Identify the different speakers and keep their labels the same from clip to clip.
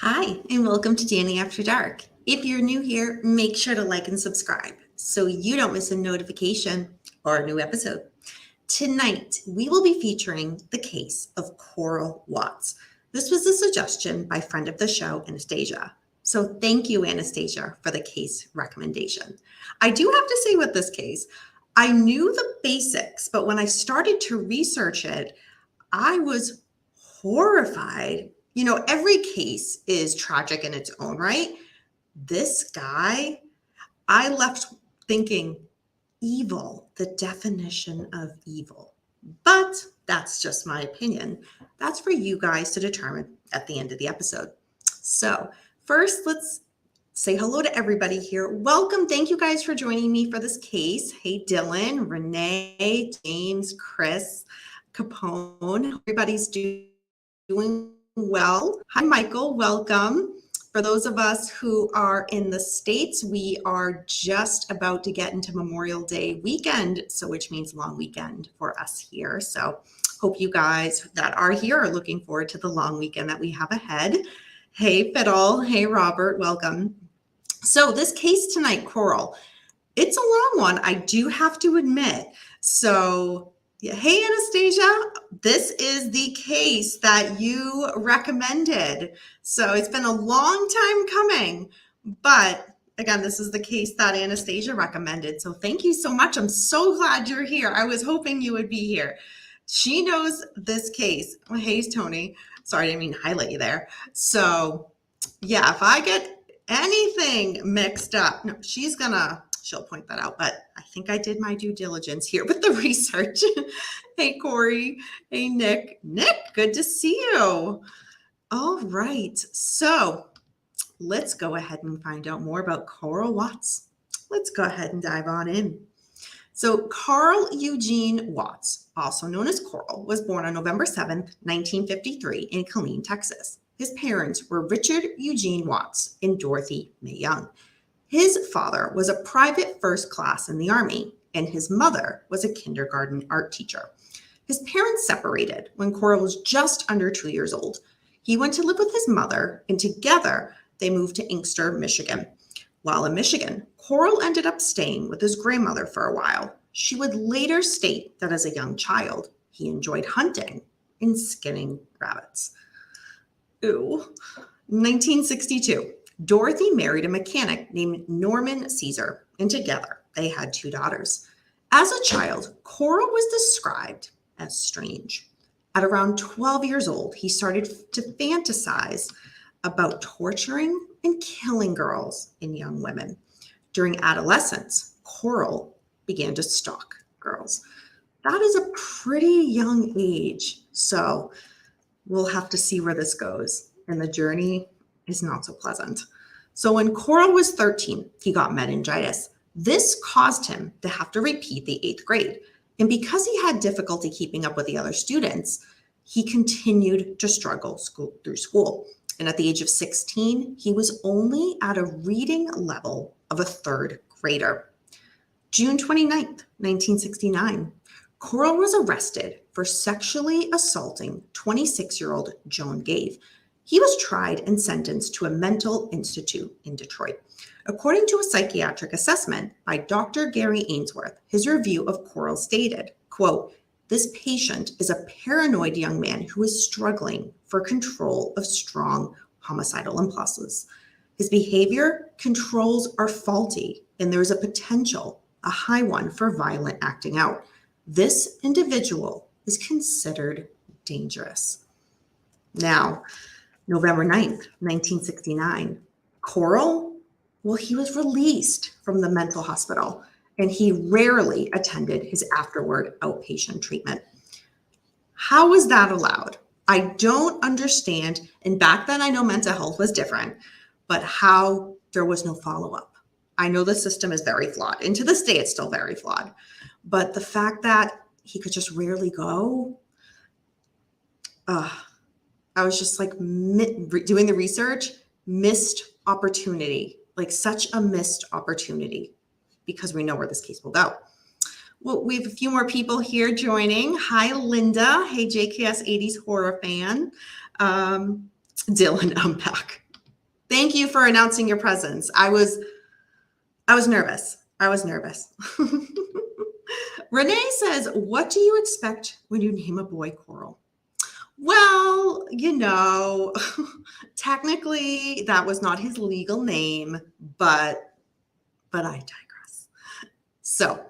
Speaker 1: Hi, and welcome to Danny After Dark. If you're new here, make sure to like and subscribe so you don't miss a notification or a new episode. Tonight, we will be featuring the case of Coral Watts. This was a suggestion by friend of the show, Anastasia. So thank you, Anastasia, for the case recommendation. I do have to say with this case, I knew the basics, but when I started to research it, I was horrified. Every case is tragic in its own right. This guy, I left thinking evil, the definition of evil. But that's just my opinion. That's for you guys to determine at the end of the episode. So, first, let's say hello to everybody here. Welcome. Thank you guys for joining me for this case. Hey, Dylan, Renee, James, Chris, Capone. Everybody's doing well. Hi, Michael. Welcome. For those of us who are in the States, we are just about to get into Memorial Day weekend, so which means long weekend for us here. So hope you guys that are here are looking forward to the long weekend that we have ahead. Hey, Fiddle. Hey, Robert. Welcome. So this case tonight, Coral, it's a long one, I do have to admit. So yeah, hey, Anastasia, this is the case that you recommended. So it's been a long time coming, but again, this is the case that Anastasia recommended. So thank you so much. I'm so glad you're here. I was hoping you would be here. She knows this case. Oh, hey, Tony. Sorry, I didn't mean to highlight you there. So yeah, if I get anything mixed up, no, she'll point that out, but I think I did my due diligence here with the research. Hey, Corey. Hey, Nick. Nick, good to see you. All right. So let's go ahead and find out more about Coral Watts. Let's go ahead and dive on in. So Carl Eugene Watts, also known as Coral, was born on November 7th, 1953 in Killeen, Texas. His parents were Richard Eugene Watts and Dorothy Mae Young. His father was a private first class in the Army, and his mother was a kindergarten art teacher. His parents separated when Coral was just under 2 years old. He went to live with his mother, and together they moved to Inkster, Michigan. While in Michigan, Coral ended up staying with his grandmother for a while. She would later state that as a young child, he enjoyed hunting and skinning rabbits. Ooh. 1962. Dorothy married a mechanic named Norman Caesar, and together they had 2 daughters. As a child, Coral was described as strange. At around 12 years old, he started to fantasize about torturing and killing girls and young women. During adolescence, Coral began to stalk girls. That is a pretty young age, so we'll have to see where this goes, and the journey is not so pleasant. So when Coral was 13, he got meningitis. This caused him to have to repeat the 8th grade. And because he had difficulty keeping up with the other students, he continued to struggle through school. And at the age of 16, he was only at a reading level of a 3rd grader. June 29th, 1969, Coral was arrested for sexually assaulting 26-year-old Joan Gave. He was tried and sentenced to a mental institute in Detroit. According to a psychiatric assessment by Dr. Gary Ainsworth, his review of Coral stated, quote, "This patient is a paranoid young man who is struggling for control of strong homicidal impulses. His behavior controls are faulty, and there is a potential, a high one, for violent acting out. This individual is considered dangerous." Now, November 9th, 1969, Coral, well, he was released from the mental hospital, and he rarely attended his afterward outpatient treatment. How was that allowed? I don't understand. And back then, I know mental health was different, but how there was no follow-up. I know the system is very flawed, and to this day, it's still very flawed. But the fact that he could just rarely go, I was just like doing the research, missed opportunity, like such a missed opportunity, because we know where this case will go. Well, we have a few more people here joining. Hi, Linda. Hey, JKS 80s horror fan. Dylan, I'm back. Thank you for announcing your presence. I was nervous. Renee says, what do you expect when you name a boy Coral? Well, technically that was not his legal name, but I digress. So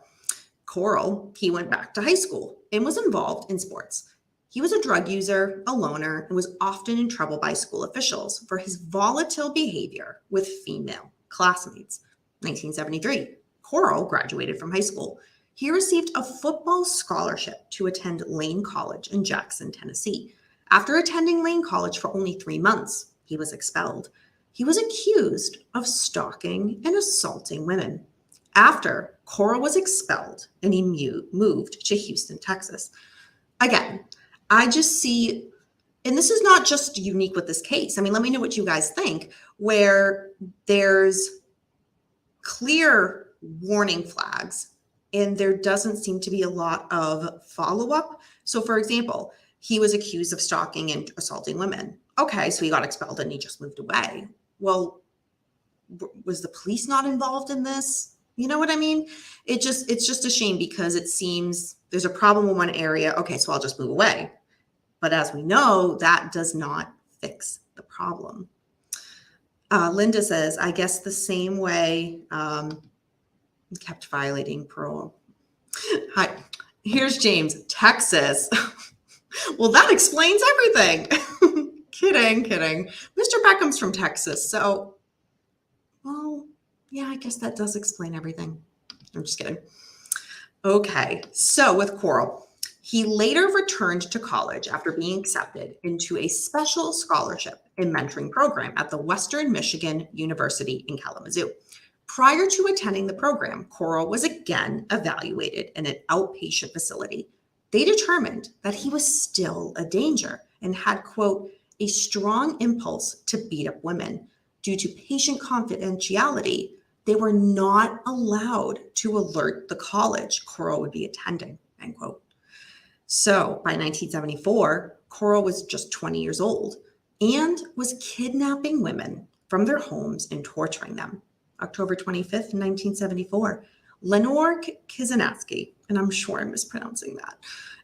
Speaker 1: Coral, he went back to high school and was involved in sports. He was a drug user, a loner, and was often in trouble by school officials for his volatile behavior with female classmates. 1973, Coral graduated from high school. He received a football scholarship to attend Lane College in Jackson, Tennessee. After attending Lane College for only 3 months, he was expelled. He was accused of stalking and assaulting women. After, Coral was expelled and he moved to Houston, Texas. Again, I just see, and this is not just unique with this case. I mean, let me know what you guys think, where there's clear warning flags and there doesn't seem to be a lot of follow-up. So for example, he was accused of stalking and assaulting women. Okay, so he got expelled and he just moved away. Well, was the police not involved in this? You know what I mean? It's just a shame because it seems there's a problem in one area. Okay, so I'll just move away. But as we know, that does not fix the problem. Linda says, I guess the same way kept violating parole. Hi, here's James, Texas. Well, that explains everything. Kidding. Mr. Beckham's from Texas. So, well, yeah, I guess that does explain everything. I'm just kidding. Okay, so with Coral, he later returned to college after being accepted into a special scholarship and mentoring program at the Western Michigan University in Kalamazoo. Prior to attending the program, Coral was again evaluated in an outpatient facility. They determined that he was still a danger and had, quote, a strong impulse to beat up women. Due to patient confidentiality, they were not allowed to alert the college Coral would be attending, end quote. So by 1974, Coral was just 20 years old and was kidnapping women from their homes and torturing them. October 25th, 1974, Lenore Kizanatsky, and I'm sure I'm mispronouncing that,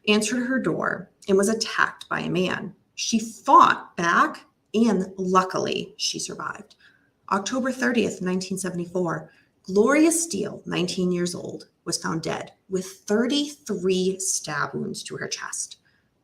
Speaker 1: answered her door and was attacked by a man. She fought back and luckily she survived. October 30th, 1974, Gloria Steele, 19 years old, was found dead with 33 stab wounds to her chest.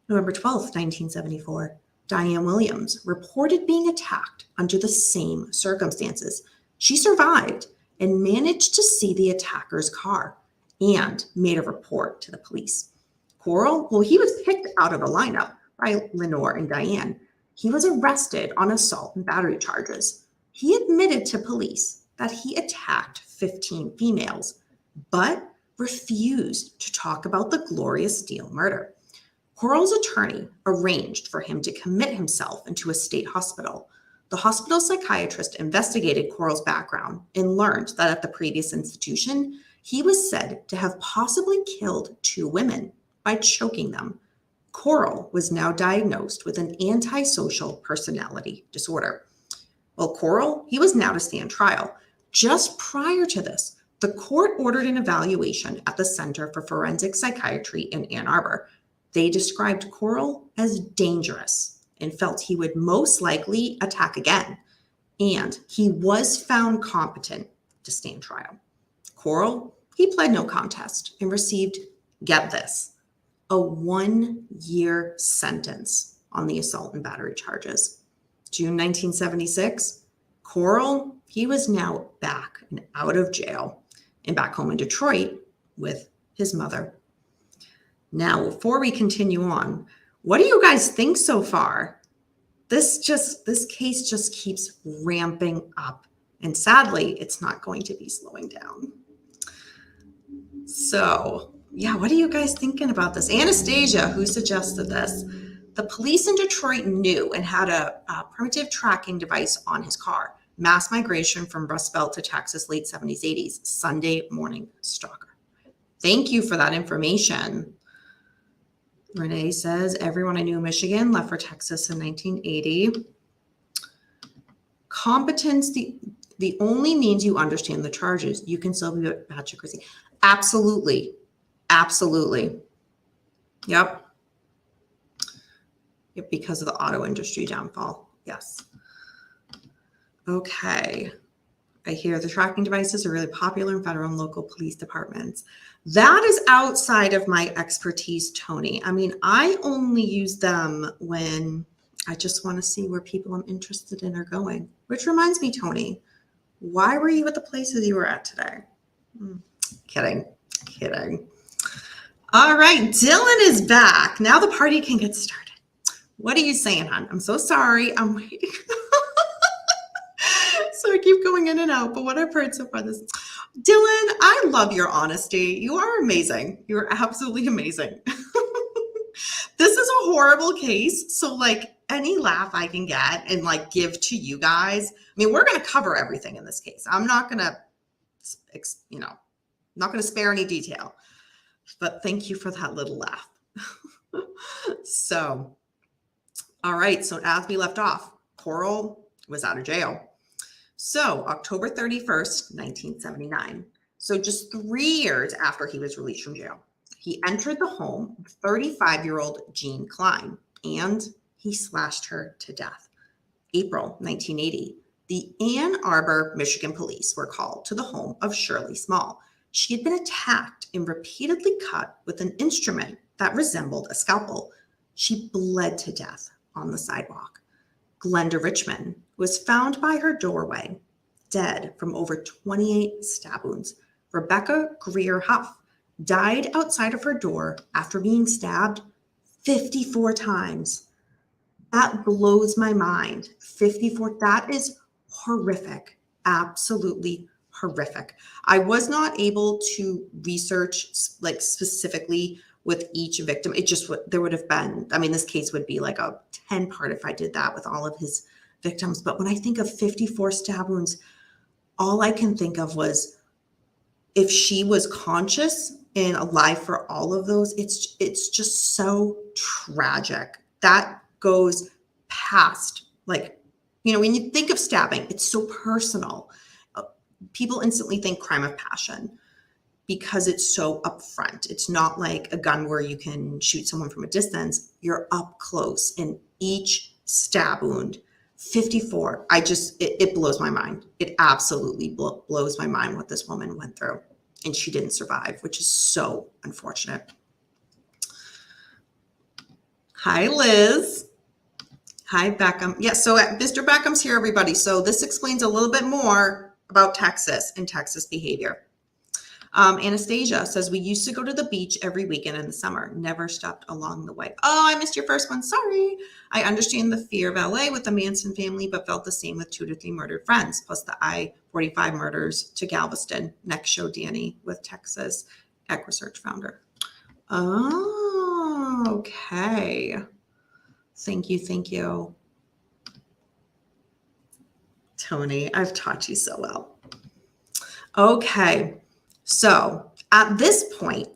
Speaker 1: November 12th, 1974, Diane Williams reported being attacked under the same circumstances. She survived and managed to see the attacker's car and made a report to the police. Coral, well, he was picked out of the lineup by Lenore and Diane. He was arrested on assault and battery charges. He admitted to police that he attacked 15 females, but refused to talk about the Gloria Steele murder. Coral's attorney arranged for him to commit himself into a state hospital. The hospital psychiatrist investigated Coral's background and learned that at the previous institution, he was said to have possibly killed 2 women by choking them. Coral was now diagnosed with an antisocial personality disorder. Well, Coral, he was now to stand trial. Just prior to this, the court ordered an evaluation at the Center for Forensic Psychiatry in Ann Arbor. They described Coral as dangerous and felt he would most likely attack again. And he was found competent to stand trial. Coral, he pled no contest and received, get this, a 1-year sentence on the assault and battery charges. June 1976, Coral, he was now back and out of jail and back home in Detroit with his mother. Now, before we continue on, what do you guys think so far? This case just keeps ramping up, and sadly, it's not going to be slowing down. So, yeah, what are you guys thinking about this? Anastasia, who suggested this, the police in Detroit knew and had a primitive tracking device on his car. Mass migration from Rust Belt to Texas, late 70s, 80s, Sunday morning stalker. Thank you for that information. Renee says, everyone I knew in Michigan left for Texas in 1980. Competence, the only means you understand the charges. You can still be Patrick Christie. Absolutely. Absolutely. Yep. Because of the auto industry downfall. Yes. Okay. I hear the tracking devices are really popular in federal and local police departments. That is outside of my expertise, Tony. I mean, I only use them when I just want to see where people I'm interested in are going. Which reminds me, Tony, why were you at the places you were at today? Kidding. All right, Dylan is back. Now the party can get started. What are you saying, hon? I'm so sorry. I'm waiting. So I keep going in and out, but what I've heard so far this, Dylan, I love your honesty. You are amazing. You're absolutely amazing. This is a horrible case. So like any laugh I can get and like give to you guys. I mean, we're going to cover everything in this case. I'm not going to, not going to spare any detail, but thank you for that little laugh. So, all right. So as we left off, Coral was out of jail. So October 31st, 1979. So just 3 years after he was released from jail, he entered the home of 35-year-old Jean Klein, and he slashed her to death. April 1980, the Ann Arbor, Michigan police were called to the home of Shirley Small. She had been attacked and repeatedly cut with an instrument that resembled a scalpel. She bled to death on the sidewalk. Glenda Richmond was found by her doorway, dead from over 28 stab wounds. Rebecca Greer Huff died outside of her door after being stabbed 54 times. That blows my mind. 54, that is horrific. Absolutely horrific. I was not able to research like specifically with each victim. It just would, there would have been, I mean, this case would be like a 10-part if I did that with all of his victims. But when I think of 54 stab wounds, all I can think of was if she was conscious and alive for all of those, it's just so tragic. That goes past, like, when you think of stabbing, it's so personal. People instantly think crime of passion because it's so upfront. It's not like a gun where you can shoot someone from a distance. You're up close, and each stab wound, 54. It blows my mind. It absolutely blows my mind what this woman went through, and she didn't survive, which is so unfortunate. Hi, Liz. Hi, Beckham. Yeah, so Mr. Beckham's here, everybody. So this explains a little bit more about Texas and Texas behavior. Anastasia says, we used to go to the beach every weekend in the summer, never stopped along the way. Oh, I missed your first one. Sorry. I understand the fear of LA with the Manson family, but felt the same with 2 to 3 murdered friends, plus the I-45 murders to Galveston. Next show, Danny, with Texas EquuSearch founder. Oh, okay. Thank you. Tony, I've taught you so well. Okay. So at this point,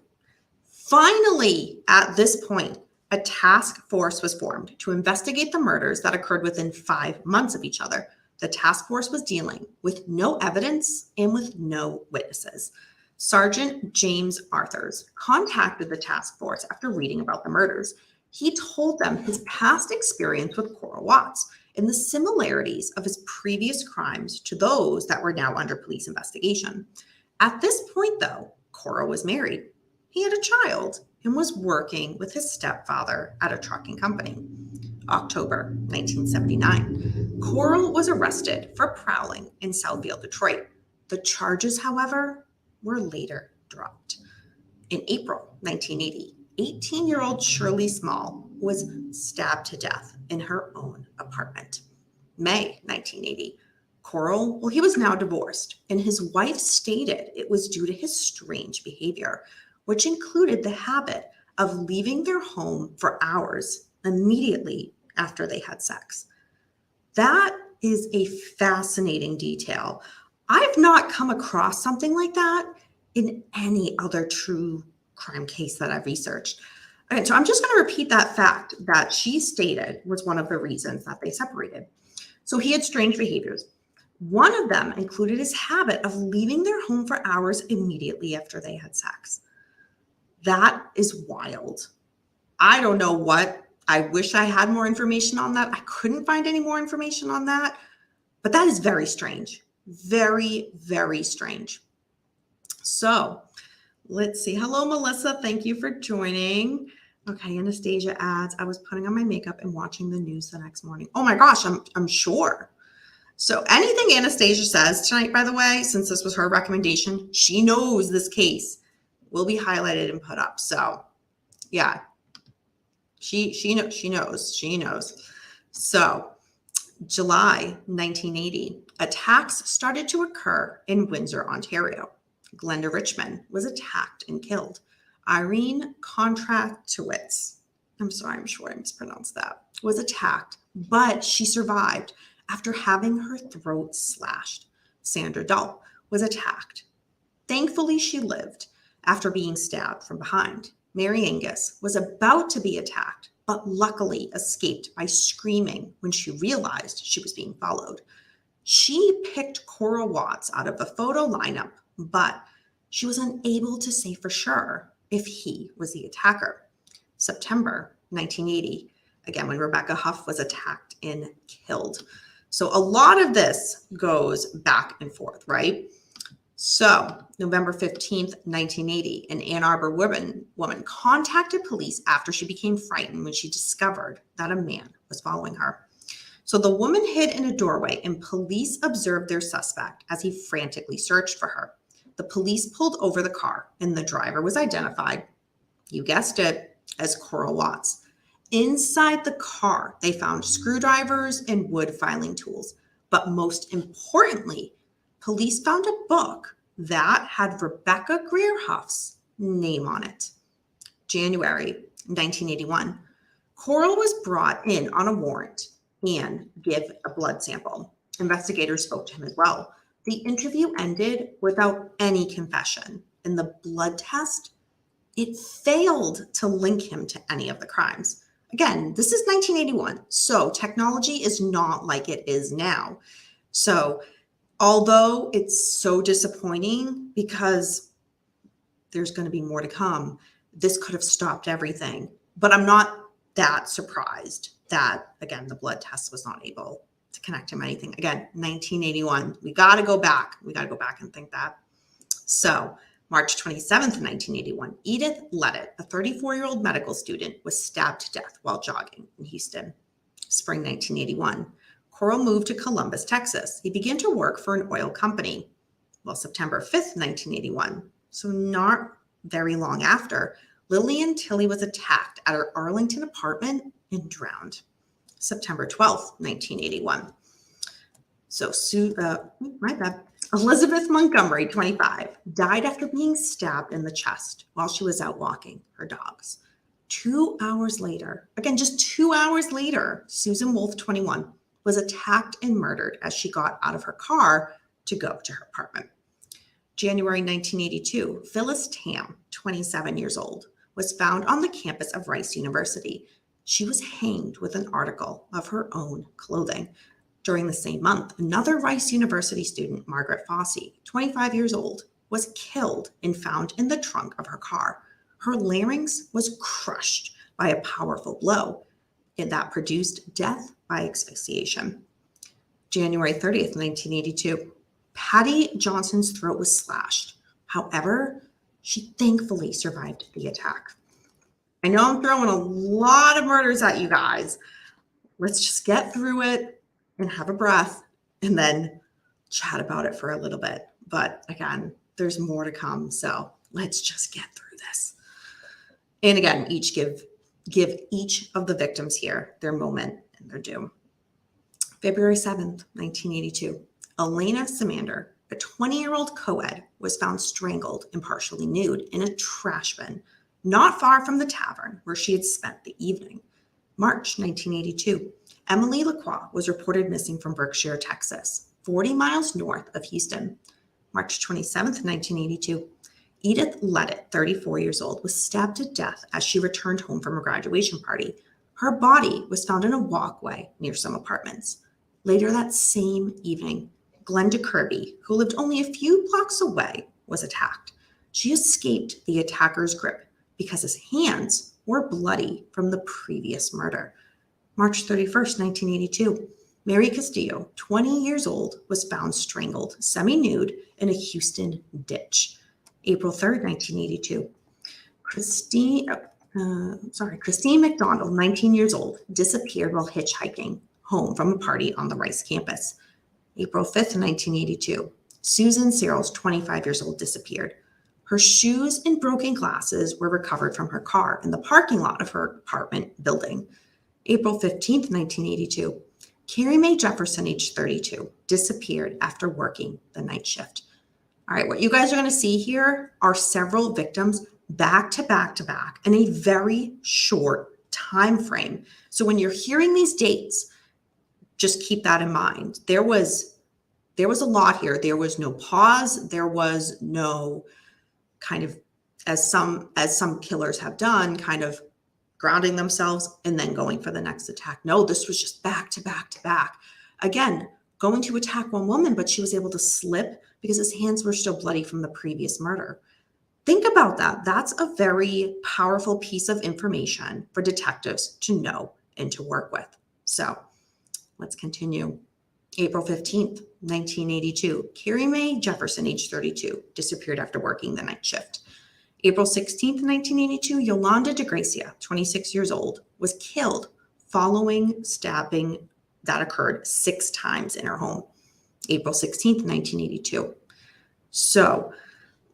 Speaker 1: finally at this point, a task force was formed to investigate the murders that occurred within 5 months of each other. The task force was dealing with no evidence and with no witnesses. Sergeant James Arthurs contacted the task force after reading about the murders. He told them his past experience with Coral Watts and the similarities of his previous crimes to those that were now under police investigation. At this point, though, Coral was married. He had a child and was working with his stepfather at a trucking company. October 1979, Coral was arrested for prowling in Southfield, Detroit. The charges, however, were later dropped. In April 1980, 18-year-old Shirley Small was stabbed to death in her own apartment. May 1980, Coral, well, he was now divorced, and his wife stated it was due to his strange behavior, which included the habit of leaving their home for hours immediately after they had sex. That is a fascinating detail. I've not come across something like that in any other true crime case that I've researched. Okay, so I'm just going to repeat that fact that she stated was one of the reasons that they separated. So he had strange behaviors. One of them included his habit of leaving their home for hours immediately after they had sex. That is wild. I don't know what. I wish I had more information on that. I couldn't find any more information on that, but that is very strange. Very, very strange. So let's see. Hello, Melissa. Thank you for joining. Okay, Anastasia adds, I was putting on my makeup and watching the news the next morning. Oh my gosh, I'm sure. So anything Anastasia says tonight, by the way, since this was her recommendation, she knows this case will be highlighted and put up. So yeah, she knows. So July 1980, attacks started to occur in Windsor, Ontario. Glenda Richmond was attacked and killed. Irene Kontraktowicz, I'm sorry, I'm sure I mispronounced that, was attacked, but she survived after having her throat slashed. Sandra Dahl was attacked. Thankfully, she lived after being stabbed from behind. Mary Angus was about to be attacked, but luckily escaped by screaming when she realized she was being followed. She picked Coral Watts out of the photo lineup, but she was unable to say for sure if he was the attacker. September 1980, again, when Rebecca Huff was attacked and killed. So a lot of this goes back and forth, right? So November 15th, 1980, an Ann Arbor woman contacted police after she became frightened when she discovered that a man was following her. So the woman hid in a doorway and police observed their suspect as he frantically searched for her. The police pulled over the car and the driver was identified, you guessed it, as Coral Watts. Inside the car, they found screwdrivers and wood filing tools. But most importantly, police found a book that had Rebecca Greer Huff's name on it. January 1981, Coral was brought in on a warrant and give a blood sample. Investigators spoke to him as well. The interview ended without any confession, and the blood test, it failed to link him to any of the crimes. Again, this is 1981, so technology is not like it is now. So although it's so disappointing because there's going to be more to come, this could have stopped everything. But I'm not that surprised that, again, the blood test was not able to connect him to anything. Again, 1981. We got to go back. We got to go back and think that. So March 27th, 1981, Edith Levitt, a 34-year-old medical student, was stabbed to death while jogging in Houston. Spring 1981, Coral moved to Columbus, Texas. He began to work for an oil company. Well, September 5th, 1981, so not very long after, Lillian Tilley was attacked at her Arlington apartment and drowned. September 12th, 1981. So, Elizabeth Montgomery, 25, died after being stabbed in the chest while she was out walking her dogs. 2 hours later, again, just 2 hours later, Susan Wolf, 21, was attacked and murdered as she got out of her car to go to her apartment. January 1982, Phyllis Tam, 27 years old, was found on the campus of Rice University. She was hanged with an article of her own clothing. During the same month, another Rice University student, Margaret Fossey, 25 years old, was killed and found in the trunk of her car. Her larynx was crushed by a powerful blow, and that produced death by asphyxiation. January 30th, 1982, Patty Johnson's throat was slashed. However, she thankfully survived the attack. I know I'm throwing a lot of murders at you guys. Let's just get through it and have a breath and then chat about it for a little bit. But again, there's more to come. So let's just get through this. And again, give each of the victims here their moment and their doom. February 7th, 1982, Elena Samander, a 20-year-old co-ed, was found strangled and partially nude in a trash bin not far from the tavern where she had spent the evening. March 1982, Emily Lacroix was reported missing from Berkshire, Texas, 40 miles north of Houston. March 27th, 1982, Edith Levitt, 34 years old, was stabbed to death as she returned home from a graduation party. Her body was found in a walkway near some apartments. Later that same evening, Glenda Kirby, who lived only a few blocks away, was attacked. She escaped the attacker's grip because his hands were bloody from the previous murder. March 31st, 1982, Mary Castillo, 20 years old, was found strangled, semi-nude, in a Houston ditch. April 3rd, 1982, Christine McDonald, 19 years old, disappeared while hitchhiking home from a party on the Rice campus. April 5th, 1982, Susan Searles, 25 years old, disappeared. Her shoes and broken glasses were recovered from her car in the parking lot of her apartment building. April 15th, 1982, Carrie Mae Jefferson, age 32, disappeared after working the night shift. All right, what you guys are going to see here are several victims back to back to back in a very short time frame. So when you're hearing these dates, just keep that in mind. There was a lot here. There was no pause. There was no kind of, as some killers have done, kind of grounding themselves and then going for the next attack. No, this was just back to back to back. Again, going to attack one woman, but she was able to slip because his hands were still bloody from the previous murder. Think about that. That's a very powerful piece of information for detectives to know and to work with. So let's continue. April 15th, 1982, Carrie Mae Jefferson, age 32, disappeared after working the night shift. April 16th, 1982, Yolanda DeGracia, 26 years old, was killed following stabbing that occurred 6 times in her home. April 16th, 1982. So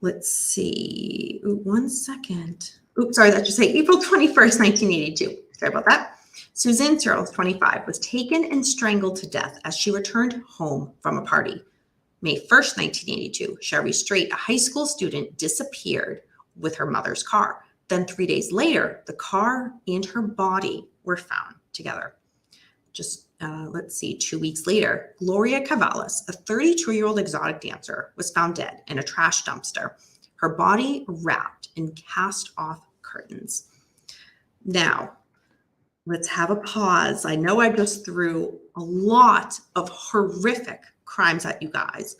Speaker 1: let's see. One second. Sorry, that should say April 21st, 1982. Sorry about that. Suzanne Searles, 25, was taken and strangled to death as she returned home from a party. May 1st, 1982, Sherry Strait, a high school student, disappeared with her mother's car. Then 3 days later, the car and her body were found together. Let's see, 2 weeks later, Gloria Cavalis, a 32-year-old exotic dancer, was found dead in a trash dumpster, her body wrapped in cast-off curtains. Now, let's have a pause. I know I just threw a lot of horrific crimes at you guys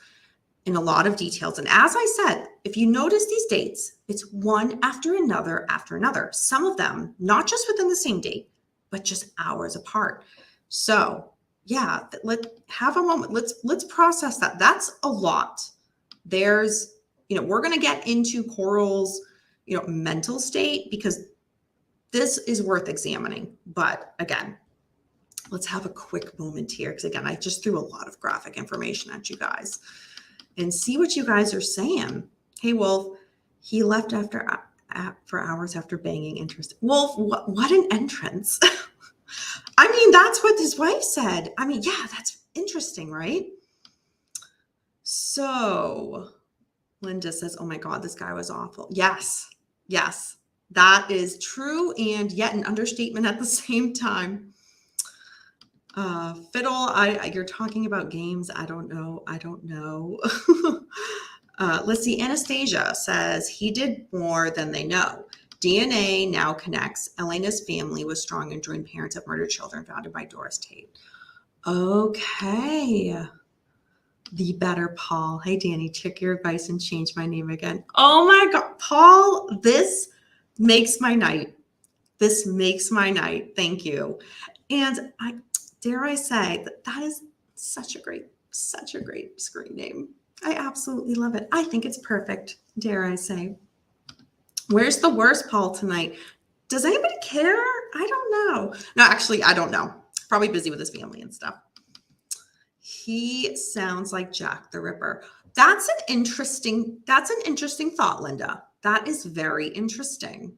Speaker 1: in a lot of details. And as I said, if you notice these dates, it's one after another after another. Some of them, not just within the same date, but just hours apart. So yeah, let's have a moment. Let's process that. That's a lot. There's, we're going to get into Coral's, mental state because this is worth examining. But again, let's have a quick moment here. Because again, I just threw a lot of graphic information at you guys and see what you guys are saying. Hey, Wolf, he left for hours after banging interest. Wolf, what an entrance. I mean, that's what his wife said. I mean, yeah, that's interesting, right? So Linda says, oh my God, this guy was awful. Yes, that is true and yet an understatement at the same time. Fiddle, you're talking about games. I don't know. Let's see. Anastasia says he did more than they know. DNA now connects Elena's family with strong and joint parents of murdered children founded by Doris Tate. Okay. The better Paul. Hey, Danny, check your advice and change my name again. Oh my God, Paul, this makes my night. Thank you. And dare I say that is such a great screen name. I absolutely love it. I think it's perfect, dare I say. Where's the worst Paul tonight? Does anybody care? I don't know. No, actually, I don't know. Probably busy with his family and stuff. He sounds like Jack the Ripper. That's an interesting thought, Linda. That is very interesting.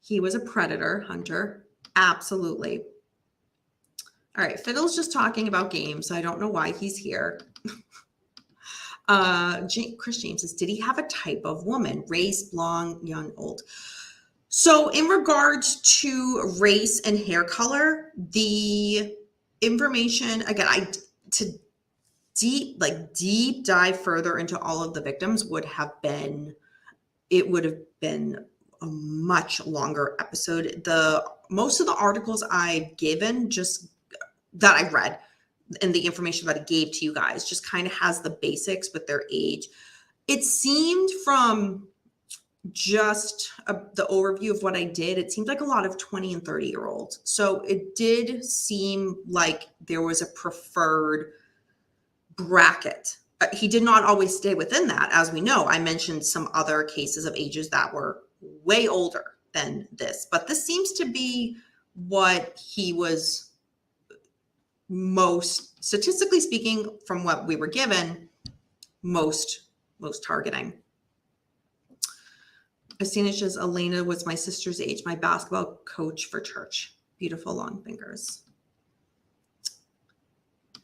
Speaker 1: He was a predator hunter. Absolutely. All right. Fiddle's just talking about games. I don't know why he's here. Chris James says, did he have a type of woman? Race, blonde, young, old? So in regards to race and hair color, the information, again, to deep dive further into all of the victims would have been a much longer episode. Most of the articles I've given, just that I've read, and the information that I gave to you guys just kind of has the basics with their age. It seemed from just the overview of what I did, it seemed like a lot of 20 and 30-year-olds. So it did seem like there was a preferred bracket. He did not always stay within that. As we know, I mentioned some other cases of ages that were way older than this, but this seems to be what he was most, statistically speaking, from what we were given, most targeting. Christina says, Elena was my sister's age, my basketball coach for church. Beautiful long fingers.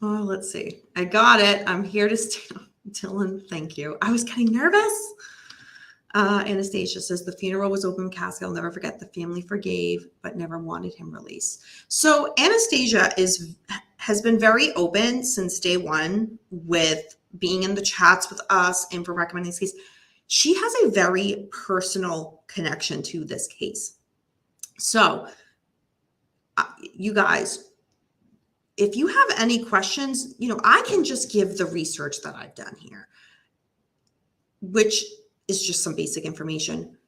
Speaker 1: Oh, let's see. I got it. I'm here to stay. Dylan, thank you. I was getting nervous. Anastasia says, the funeral was open casket. I'll never forget. The family forgave, but never wanted him released. So Anastasia has been very open since day one with being in the chats with us and for recommending this case. She has a very personal connection to this case. So you guys, if you have any questions, I can just give the research that I've done here, which is just some basic information.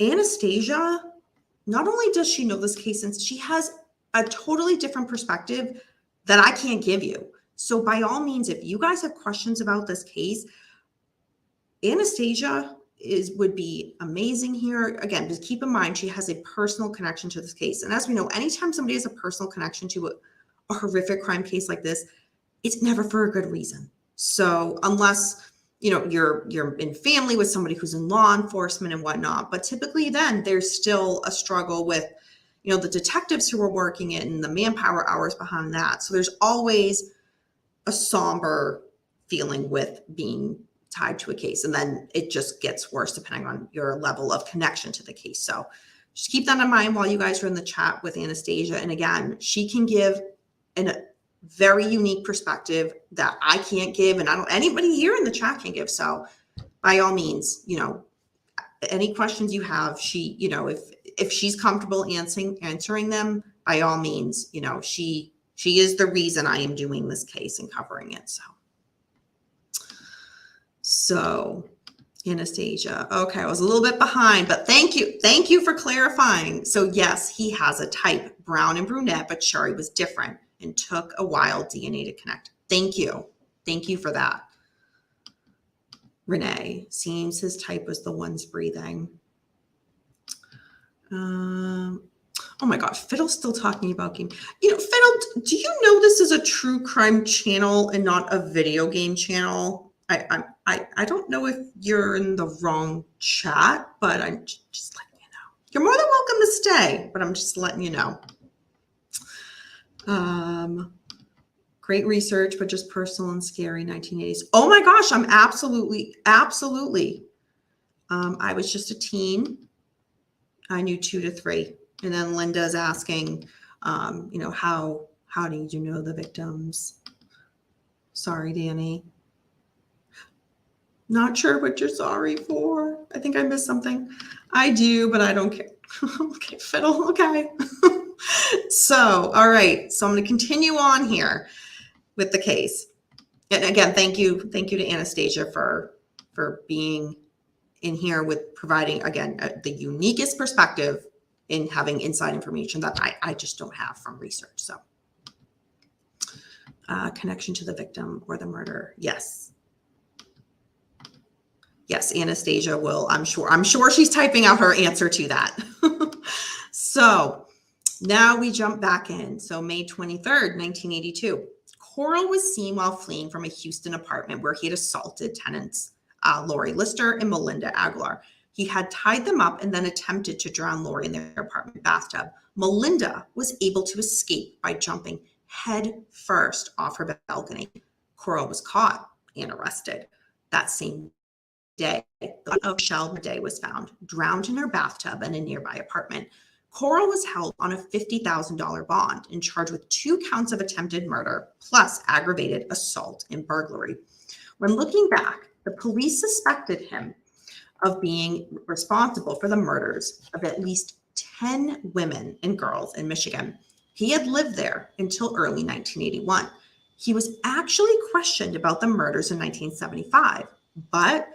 Speaker 1: Anastasia, not only does she know this case, and she has a totally different perspective that I can't give you. So by all means, if you guys have questions about this case, Anastasia would be amazing here. Again, just keep in mind, she has a personal connection to this case. And as we know, anytime somebody has a personal connection to a horrific crime case like this, it's never for a good reason. So unless, you're in family with somebody who's in law enforcement and whatnot, but typically then there's still a struggle with, the detectives who are working it and the manpower hours behind that. So there's always a somber feeling with being tied to a case. And then it just gets worse depending on your level of connection to the case. So just keep that in mind while you guys are in the chat with Anastasia. And again, she can give a very unique perspective that I can't give, and anybody here in the chat can give. So by all means, any questions you have, she, if she's comfortable answering them, by all means, she is the reason I am doing this case and covering it. So Anastasia, okay, I was a little bit behind, but thank you for clarifying. So yes, he has a type, brown and brunette, but Shari was different and took a while DNA to connect. Thank you for that. Renee, seems his type was the ones breathing. Oh my gosh, Fiddle's still talking about game. Fiddle, do you know this is a true crime channel and not a video game channel? I don't know if you're in the wrong chat, but I'm just letting you know. You're more than welcome to stay, but I'm just letting you know. Great research, but just personal and scary 1980s. Oh my gosh, I'm absolutely. I was just a teen. I knew 2 to 3. And then Linda's asking, how do you know the victims? Sorry, Danny. Not sure what you're sorry for. I think I missed something. I do, but I don't care. Okay, Fiddle, okay. So, all right. So I'm going to continue on here with the case. And again, thank you to Anastasia for being in here with providing, again, the uniquest perspective in having inside information that I just don't have from research. So connection to the victim or the murder. Yes, Anastasia will. I'm sure she's typing out her answer to that. So now we jump back in. So May 23rd, 1982, Coral was seen while fleeing from a Houston apartment where he had assaulted tenants Lori Lister and Melinda Aguilar. He had tied them up and then attempted to drown Lori in their apartment bathtub. Melinda was able to escape by jumping head first off her balcony. Coral was caught and arrested. That same day, the body of Michelle Day was found drowned in her bathtub in a nearby apartment. Coral was held on a $50,000 bond and charged with 2 counts of attempted murder plus aggravated assault and burglary. When looking back, the police suspected him of being responsible for the murders of at least 10 women and girls in Michigan. He had lived there until early 1981. He was actually questioned about the murders in 1975, but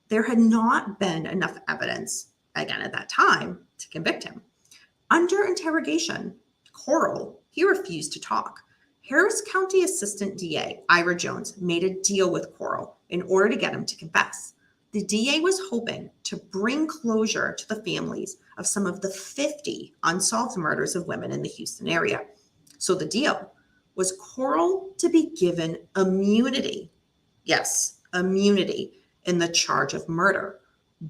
Speaker 1: there had not been enough evidence, again at that time, to convict him. Under interrogation, Coral, he refused to talk. Harris County Assistant DA Ira Jones made a deal with Coral in order to get him to confess. The DA was hoping to bring closure to the families of some of the 50 unsolved murders of women in the Houston area. So the deal was Coral to be given immunity. Yes, immunity in the charge of murder,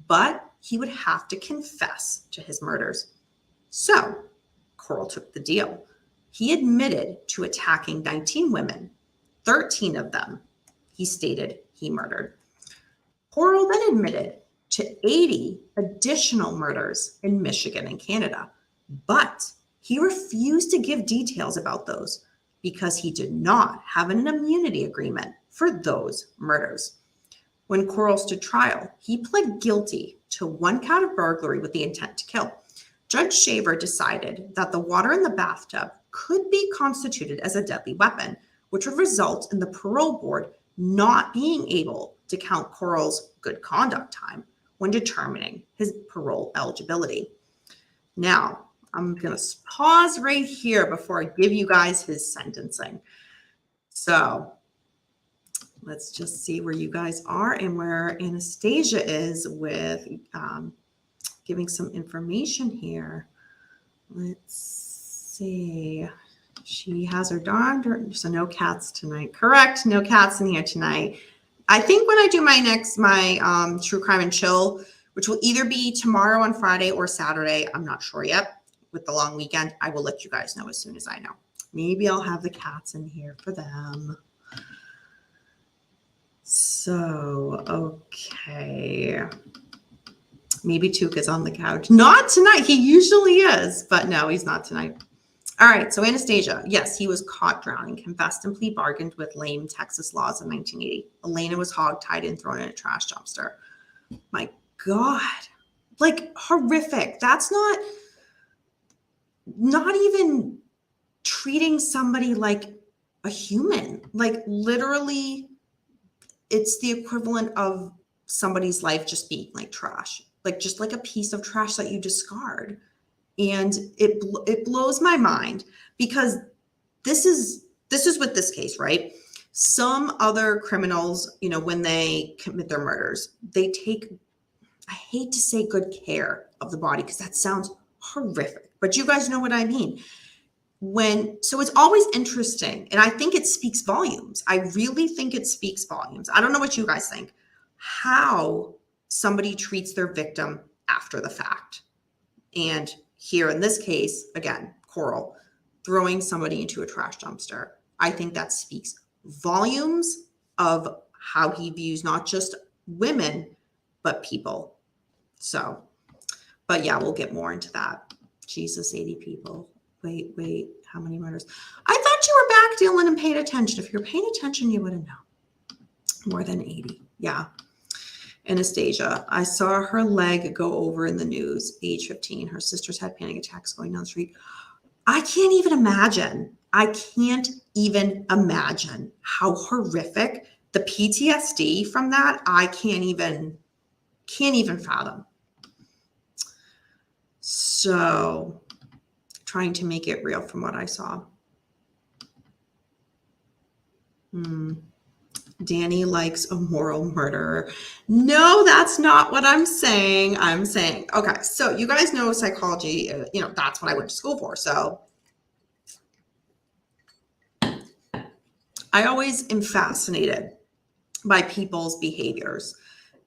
Speaker 1: but he would have to confess to his murders. So Coral took the deal. He admitted to attacking 19 women, 13 of them he stated he murdered. Coral then admitted to 80 additional murders in Michigan and Canada, but he refused to give details about those because he did not have an immunity agreement for those murders. When Coral stood trial, he pled guilty to 1 count of burglary with the intent to kill. Judge Shaver decided that the water in the bathtub could be constituted as a deadly weapon, which would result in the parole board not being able to count Coral's good conduct time when determining his parole eligibility. Now, I'm going to pause right here before I give you guys his sentencing. So let's just see where you guys are and where Anastasia is with giving some information here. Let's see. She has her darn, so no cats tonight. Correct, no cats in here tonight. I think when I do my True Crime and Chill, which will either be tomorrow on Friday or Saturday, I'm not sure yet, with the long weekend, I will let you guys know as soon as I know. Maybe I'll have the cats in here for them. So, okay. Maybe Tuka's on the couch. Not tonight. He usually is, but no, he's not tonight. All right. So Anastasia, yes, he was caught drowning, confessed and plea bargained with lame Texas laws in 1980. Elena was hogtied and thrown in a trash dumpster. My God, like horrific. That's not even treating somebody like a human. Like literally, it's the equivalent of somebody's life just being like trash. Like just like a piece of trash that you discard. And it blows my mind because this is with this case, right? Some other criminals, when they commit their murders, they take, I hate to say good care of the body because that sounds horrific, but you guys know what I mean. So it's always interesting. And I think it speaks volumes. I really think it speaks volumes. I don't know what you guys think, how somebody treats their victim after the fact. And here in this case, again, Coral, throwing somebody into a trash dumpster. I think that speaks volumes of how he views not just women, but people. So, but yeah, we'll get more into that. Jesus, 80 people. Wait, how many murders? I thought you were back, Dylan, and paid attention. If you're paying attention, you would have known. More than 80. Yeah. Anastasia, I saw her leg go over in the news, age 15. Her sisters had panic attacks going down the street. I can't even imagine. I can't even imagine how horrific the PTSD from that. I can't even fathom. So, trying to make it real from what I saw. Danny likes a moral murderer. No, that's not what I'm saying. I'm saying, okay, so you guys know psychology, that's what I went to school for. So I always am fascinated by people's behaviors.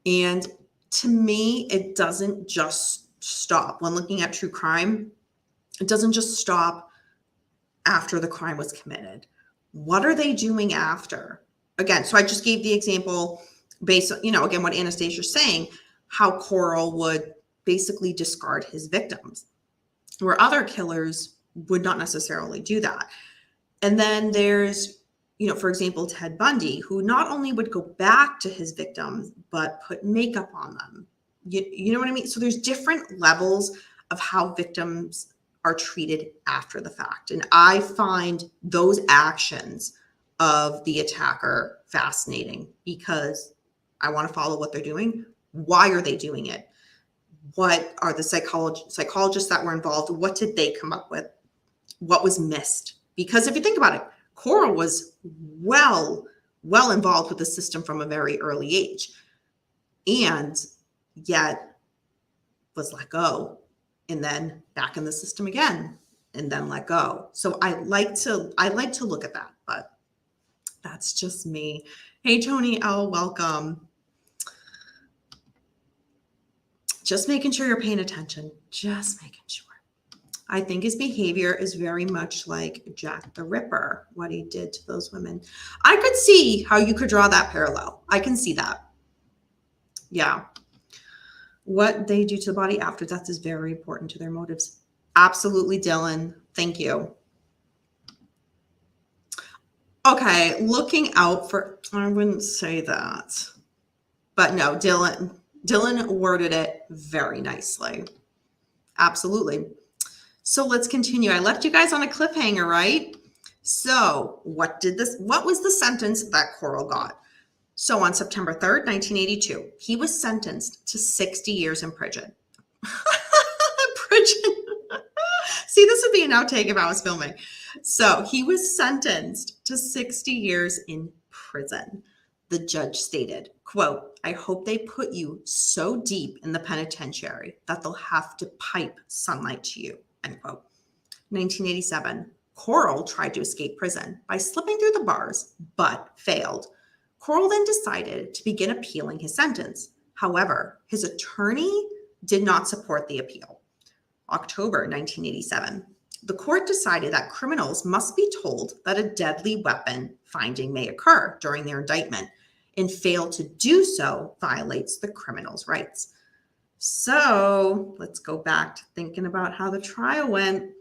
Speaker 1: And to me, it doesn't just stop when looking at true crime. It doesn't just stop after the crime was committed. What are they doing after? Again, so I just gave the example based on, again, what Anastasia's saying, how Coral would basically discard his victims, where other killers would not necessarily do that. And then there's, for example, Ted Bundy, who not only would go back to his victims, but put makeup on them. You know what I mean? So there's different levels of how victims are treated after the fact. And I find those actions of the attacker fascinating because I want to follow what they're doing. Why are they doing it? What are the psychologists that were involved? What did they come up with? What was missed? Because if you think about it, Coral was well involved with the system from a very early age, and yet was let go, and then back in the system again, and then let go. So I like to look at that, but that's just me. Hey, Tony L, welcome. Just making sure you're paying attention. Just making sure. I think his behavior is very much like Jack the Ripper, what he did to those women. I could see how you could draw that parallel. I can see that. Yeah. What they do to the body after death is very important to their motives. Absolutely, Dylan. Thank you. Okay, looking out for, I wouldn't say that. But no, Dylan worded it very nicely. Absolutely. So let's continue. I left you guys on a cliffhanger, right? So what was the sentence that Coral got? So on September 3rd, 1982, he was sentenced to 60 years in prison. See, this would be an outtake if I was filming. So he was sentenced to 60 years in prison. The judge stated, quote, "I hope they put you so deep in the penitentiary that they'll have to pipe sunlight to you," end quote. 1987, Coral tried to escape prison by slipping through the bars, but failed. Coral then decided to begin appealing his sentence. However, his attorney did not support the appeal. October 1987, the court decided that criminals must be told that a deadly weapon finding may occur during their indictment, and fail to do so violates the criminal's rights. So let's go back to thinking about how the trial went.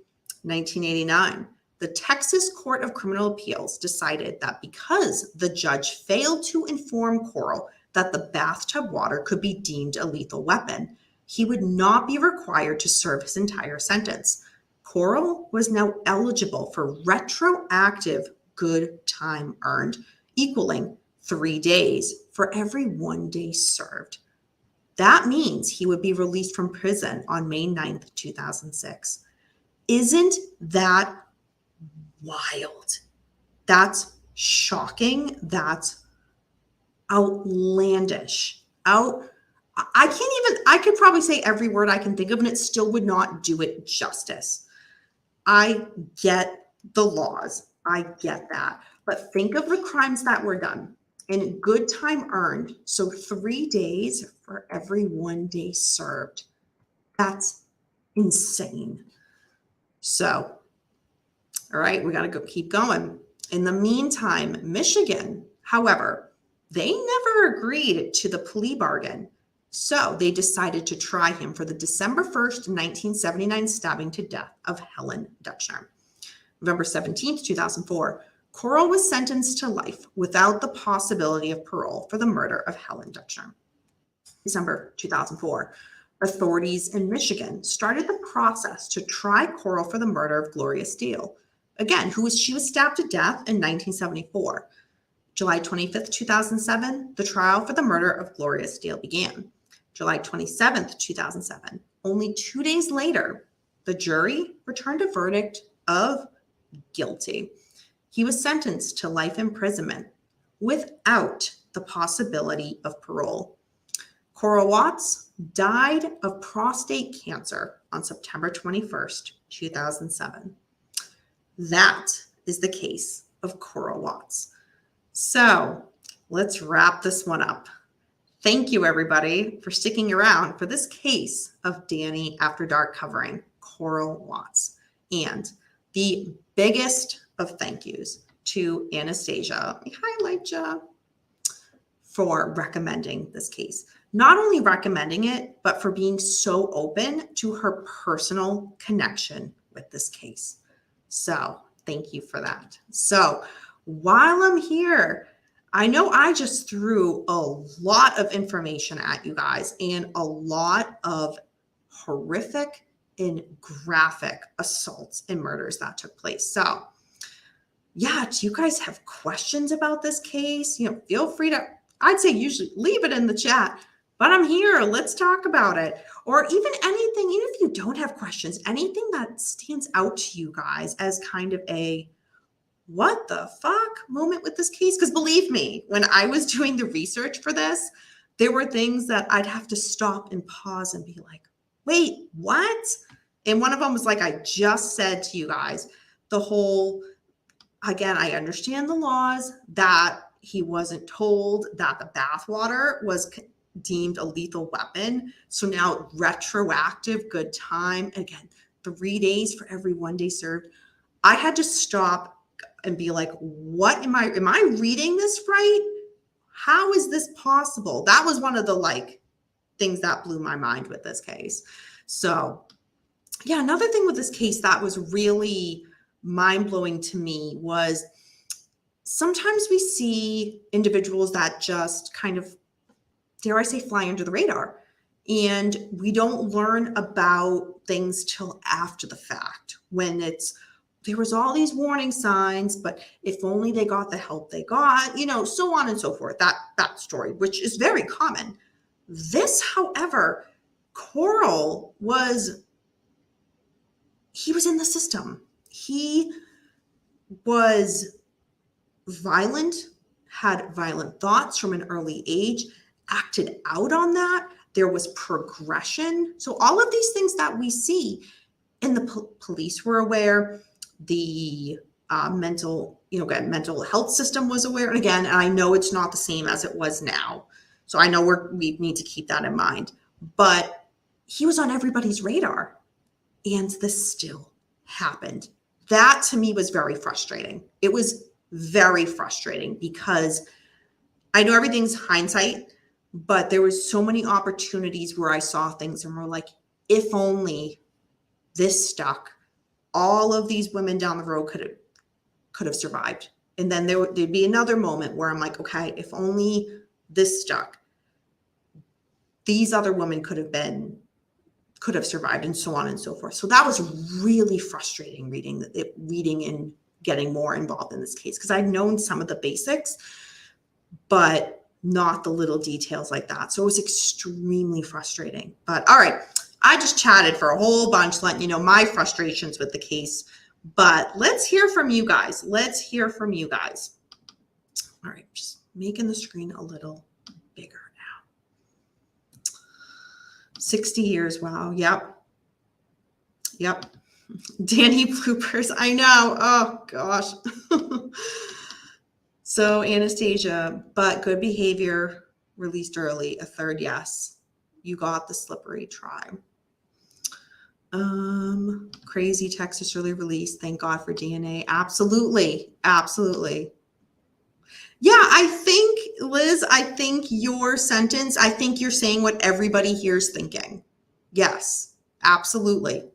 Speaker 1: 1989, the Texas Court of Criminal Appeals decided that because the judge failed to inform Coral that the bathtub water could be deemed a lethal weapon, he would not be required to serve his entire sentence. Coral was now eligible for retroactive good time earned, equaling 3 days for every 1 day served. That means he would be released from prison on May 9th, 2006. Isn't that wild? That's shocking. That's outlandish. I could probably say every word I can think of, and it still would not do it justice. I get the laws. I get that. But think of the crimes that were done and good time earned. So 3 days for every 1 day served. That's insane. So, all right, we got to keep going. In the meantime, Michigan, however, they never agreed to the plea bargain. So they decided to try him for the December 1st, 1979 stabbing to death of Helen Dutchner. November 17th, 2004, Coral was sentenced to life without the possibility of parole for the murder of Helen Dutchner. December 2004, authorities in Michigan started the process to try Coral for the murder of Gloria Steele. Again, she was stabbed to death in 1974. July 25th, 2007, the trial for the murder of Gloria Steele began. July 27th, 2007, only 2 days later, the jury returned a verdict of guilty. He was sentenced to life imprisonment without the possibility of parole. Coral Watts died of prostate cancer on September 21st, 2007. That is the case of Coral Watts. So let's wrap this one up. Thank you, everybody, for sticking around for this case of Danny After Dark covering Coral Watts. And the biggest of thank yous to Anastasia, hi, Elijah, for recommending this case. Not only recommending it, but for being so open to her personal connection with this case. So thank you for that. So while I'm here, I know I just threw a lot of information at you guys and a lot of horrific and graphic assaults and murders that took place. So yeah, do you guys have questions about this case? Feel free to, I'd say usually leave it in the chat, but I'm here. Let's talk about it. Or even anything, even if you don't have questions, anything that stands out to you guys as kind of a what the fuck moment with this case. Because believe me, when I was doing the research for this, there were things that I'd have to stop and pause and be like, wait, what? And one of them was like, I just said to you guys, the whole, again, I understand the laws that he wasn't told that the bathwater was deemed a lethal weapon. So now retroactive good time. Again, 3 days for every 1 day served. I had to stop and be like, what am I reading this right? How is this possible? That was one of the things that blew my mind with this case. So yeah, another thing with this case that was really mind-blowing to me was sometimes we see individuals that just kind of, dare I say, fly under the radar. And we don't learn about things till after the fact when there was all these warning signs, but if only they got the help they got, so on and so forth, that story, which is very common. This, however, Coral he was in the system. He was violent, had violent thoughts from an early age, acted out on that. There was progression. So all of these things that we see, and the police were aware, the mental health system was aware. And again, I know it's not the same as it was now. So I know we need to keep that in mind. But he was on everybody's radar. And this still happened. That to me was very frustrating. It was very frustrating because I know everything's hindsight, but there was so many opportunities where I saw things and were like, if only this stuck, all of these women down the road could have survived. And then there'd be another moment where I'm like, okay, if only this stuck, these other women could have survived, and so on and so forth. So that was really frustrating reading and getting more involved in this case, because I'd known some of the basics, but not the little details like that. So it was extremely frustrating. But all right, I just chatted for a whole bunch, letting you know my frustrations with the case. But let's hear from you guys. All right, just making the screen a little bigger now. 60 years, wow, yep. Danny bloopers, I know, oh gosh. So Anastasia, but good behavior released early, a third yes. You got the slippery tribe. Crazy Texas early release, thank God for DNA. Absolutely. Yeah, I think, Liz, your sentence, I think you're saying what everybody here is thinking. Yes, absolutely.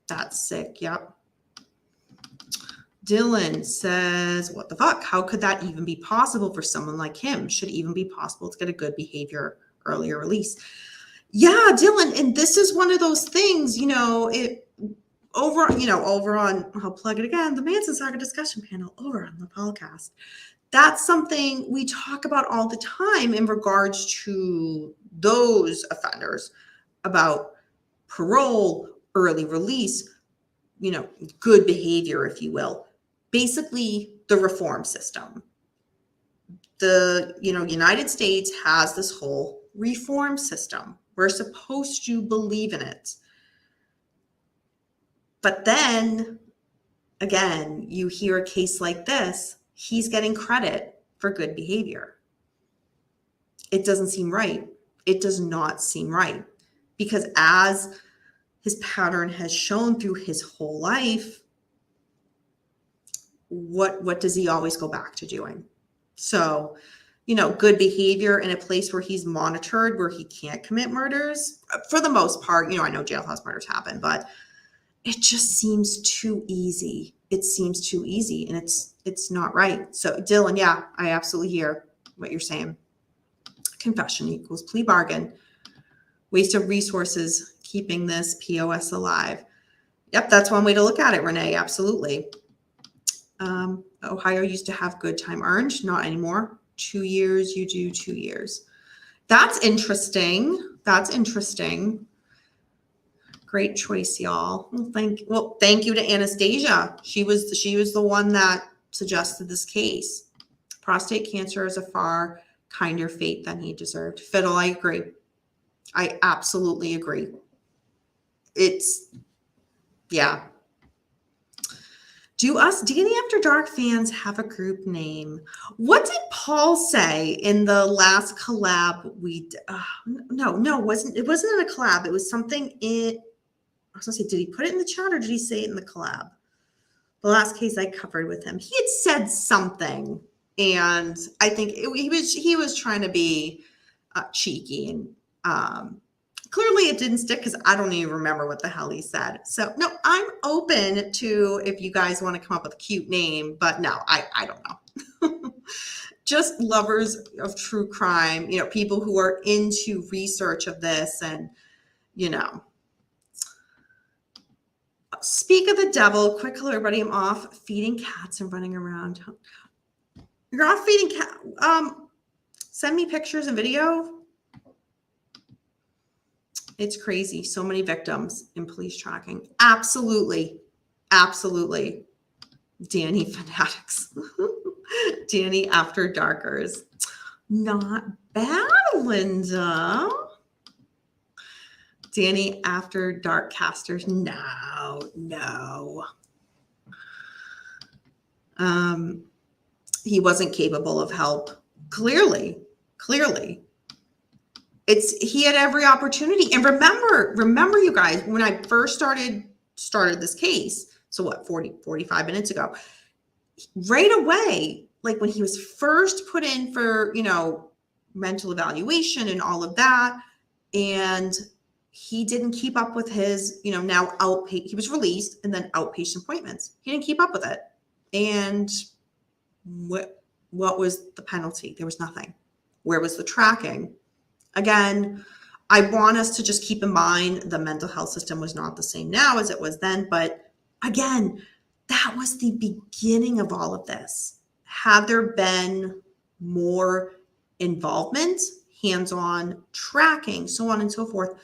Speaker 1: That's sick, yep. Dylan says, what the fuck? How could that even be possible for someone like him? Should it even be possible to get a good behavior earlier release? Yeah, Dylan, and this is one of those things, over on, I'll plug it again, the Manson Saga discussion panel over on the podcast. That's something we talk about all the time in regards to those offenders, about parole, early release, good behavior, if you will. Basically, the reform system. The, United States has this whole reform system. We're supposed to believe in it. But then, again, you hear a case like this, he's getting credit for good behavior. It doesn't seem right. It does not seem right. Because as his pattern has shown through his whole life, what does he always go back to doing? So, good behavior in a place where he's monitored, where he can't commit murders, for the most part. I know jailhouse murders happen, but it just seems too easy. It seems too easy, and it's not right. So Dylan, yeah, I absolutely hear what you're saying. Confession equals plea bargain. Waste of resources keeping this POS alive. Yep, that's one way to look at it, Renee. Absolutely. Ohio used to have good time earned, not anymore. 2 years, you do 2 years. That's interesting. That's interesting. Great choice, y'all. Thank you to Anastasia. She was the one that suggested this case. Prostate cancer is a far kinder fate than he deserved. Fiddle, I agree. I absolutely agree. Yeah. Do us Danny After Dark fans have a group name? What did Paul say in the last collab we it wasn't in a collab. It was something I was gonna say, did he put it in the chat or did he say it in the collab? The last case I covered with him, he had said something, and I think he was trying to be cheeky, and clearly it didn't stick because I don't even remember what the hell he said. So no, I'm open to if you guys want to come up with a cute name, but no, I don't know. Just lovers of true crime, people who are into research of this, and speak of the devil. Quick, hello everybody. I'm off feeding cats and running around. You're off feeding cat. Send me pictures and video. It's crazy. So many victims in police tracking. Absolutely. Absolutely. Danny fanatics. Danny After Darkers. Not bad, Linda. Danny After Dark casters. No. He wasn't capable of help. Clearly. He had every opportunity. And remember you guys, when I first started this case, so what, 45 minutes ago, right away, like when he was first put in for, mental evaluation and all of that, and he didn't keep up with his, he was released and then outpatient appointments. He didn't keep up with it. And what was the penalty? There was nothing. Where was the tracking? Again, I want us to just keep in mind the mental health system was not the same now as it was then. But again, that was the beginning of all of this. Had there been more involvement, hands-on tracking, so on and so forth,